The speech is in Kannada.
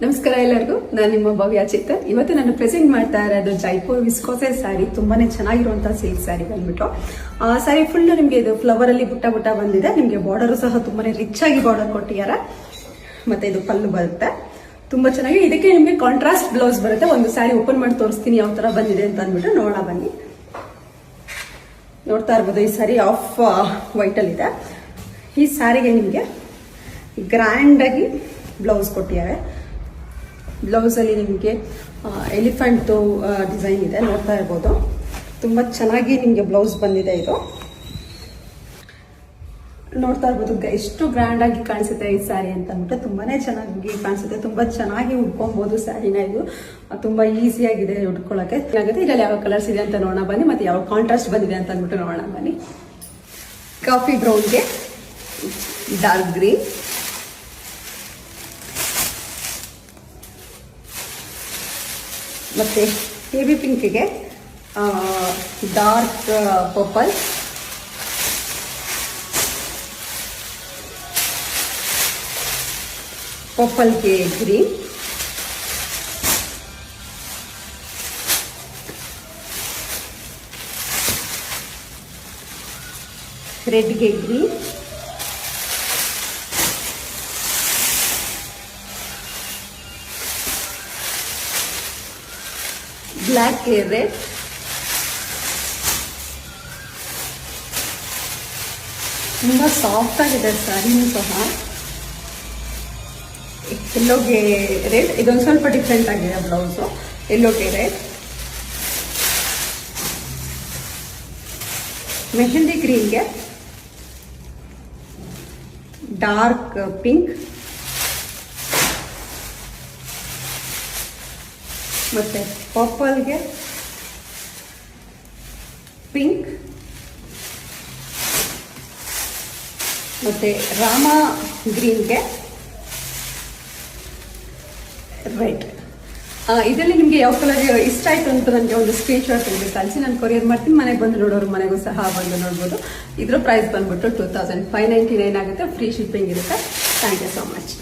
ನಮಸ್ಕಾರ ಎಲ್ಲರಿಗೂ, ನಾನು ನಿಮ್ಮ ಭವ್ಯ ಚೇತನ್. ಇವತ್ತು ನಾನು ಪ್ರೆಸೆಂಟ್ ಮಾಡ್ತಾ ಇರೋದು ಜೈಪುರ್ ವಿಸ್ಕೋಸೆ ಸ್ಯಾರಿ. ತುಂಬಾನೇ ಚೆನ್ನಾಗಿರುವಂತಹ ಸಿಲ್ಕ್ ಸ್ಯಾರಿ ಬಂದ್ಬಿಟ್ಟು ಸ್ಯಾರಿ ಫುಲ್ ನಿಮ್ಗೆ ಇದು ಫ್ಲವರ್ ಅಲ್ಲಿ ಬುಟ್ಟ ಬುಟ್ಟ ಬಂದಿದೆ. ನಿಮ್ಗೆ ಬಾರ್ಡರ್ ಸಹ ತುಂಬಾನೇ ರಿಚ್ ಆಗಿ ಬಾರ್ಡರ್ ಕೊಟ್ಟಿದ್ದಾರೆ. ಮತ್ತೆ ಇದು ಪಲ್ಲು ಬರುತ್ತೆ, ತುಂಬಾ ಚೆನ್ನಾಗಿ. ಇದಕ್ಕೆ ನಿಮ್ಗೆ ಕಾಂಟ್ರಾಸ್ಟ್ ಬ್ಲೌಸ್ ಬರುತ್ತೆ. ಒಂದು ಸ್ಯಾರಿ ಓಪನ್ ಮಾಡಿ ತೋರಿಸ್ತೀನಿ ಯಾವ ತರ ಬಂದಿದೆ ಅಂತ ಅಂದ್ಬಿಟ್ಟು ನೋಡೋಣ ಬನ್ನಿ. ನೋಡ್ತಾ ಇರ್ಬೋದು, ಈ ಸ್ಯಾರಿ ಆಫ್ ವೈಟ್ ಅಲ್ಲಿ ಇದೆ. ಈ ಸ್ಯಾರಿಗೆ ನಿಮ್ಗೆ ಗ್ರ್ಯಾಂಡ್ ಆಗಿ ಬ್ಲೌಸ್ ಕೊಟ್ಟಿದ್ದಾರೆ. ಬ್ಲೌಸ್ ಅಲ್ಲಿ ನಿಮಗೆ ಎಲಿಫೆಂಟ್ ಡಿಸೈನ್ ಇದೆ, ನೋಡ್ತಾ ಇರ್ಬೋದು. ತುಂಬಾ ಚೆನ್ನಾಗಿ ನಿಮ್ಗೆ ಬ್ಲೌಸ್ ಬಂದಿದೆ. ಇದು ನೋಡ್ತಾ ಇರ್ಬೋದು ಎಷ್ಟು ಗ್ರ್ಯಾಂಡ್ ಆಗಿ ಕಾಣಿಸುತ್ತೆ ಈ ಸ್ಯಾರಿ ಅಂತ ಅಂದ್ಬಿಟ್ಟು. ತುಂಬಾನೇ ಚೆನ್ನಾಗಿ ಕಾಣಿಸುತ್ತೆ, ತುಂಬಾ ಚೆನ್ನಾಗಿ ಉಟ್ಕೊಬಹುದು ಸ್ಯಾರಿನ. ಇದು ತುಂಬಾ ಈಸಿ ಆಗಿದೆ ಉಟ್ಕೊಳ್ಳೋಕೆ. ಆಗುತ್ತೆ. ಇದರಲ್ಲಿ ಯಾವ ಕಲರ್ಸ್ ಇದೆ ಅಂತ ನೋಡೋಣ ಬನ್ನಿ, ಮತ್ತೆ ಯಾವ ಕಾಂಟ್ರಾಸ್ಟ್ ಬಂದಿದೆ ಅಂತ ಅಂದ್ಬಿಟ್ಟು ನೋಡೋಣ ಬನ್ನಿ. ಕಾಫಿ ಬ್ರೌನ್ಗೆ ಡಾರ್ಕ್ ಗ್ರೀನ್, ಮತ್ತೆ ಬೇಬಿ ಪಿಂಕ್ಗೆ ಡಾರ್ಕ್ ಪರ್ಪಲ್, ಪರ್ಪಲ್ಗೆ ಗ್ರೀನ್, ರೆಡ್ಗೆ ಗ್ರೀನ್, ಬ್ಲ್ಯಾಕ್ ರೆಡ್, ತುಂಬಾ ಸಾಫ್ಟ್ ಆಗಿದೆ ಸ್ಯಾರಿನೂ ಸಹ. ಎಲ್ಲೋಗೆ ರೆಡ್, ಇದೊಂದು ಸ್ವಲ್ಪ ಡಿಫ್ರೆಂಟ್ ಆಗಿದೆ ಬ್ಲೌಸು. ಎಲ್ಲೋಗೆ ರೆಡ್, ಮೆಹಂದಿ ಗ್ರೀನ್ಗೆ ಡಾರ್ಕ್ ಪಿಂಕ್, ಮತ್ತೆ ಪರ್ಪಲ್ಗೆ ಪಿಂಕ್, ಮತ್ತೆ ರಾಮ ಗ್ರೀನ್ಗೆ ರೆಡ್. ಇದರಲ್ಲಿ ನಿಮಗೆ ಯಾವ ಕಲರ್ ಇಷ್ಟ ಆಯ್ತು ಅಂತ ನನಗೆ ಒಂದು ಸ್ಕ್ರೀನ್ ಶಾಟ್ ತೆಗೆದು ಕಳಿಸಿ, ನಾನು ಕೊರಿಯರ್ ಮಾಡ್ತೀನಿ. ಮನೆಗೆ ಬಂದು ನೋಡೋರು ಮನೆಗೂ ಸಹ ಬಂದು ನೋಡ್ಬೋದು. ಇದ್ರ ಪ್ರೈಸ್ ಬಂದ್ಬಿಟ್ಟು 2599 ಆಗುತ್ತೆ. ಫ್ರೀ ಶಿಪ್ಪಿಂಗ್ ಇರುತ್ತೆ. Thank you so much.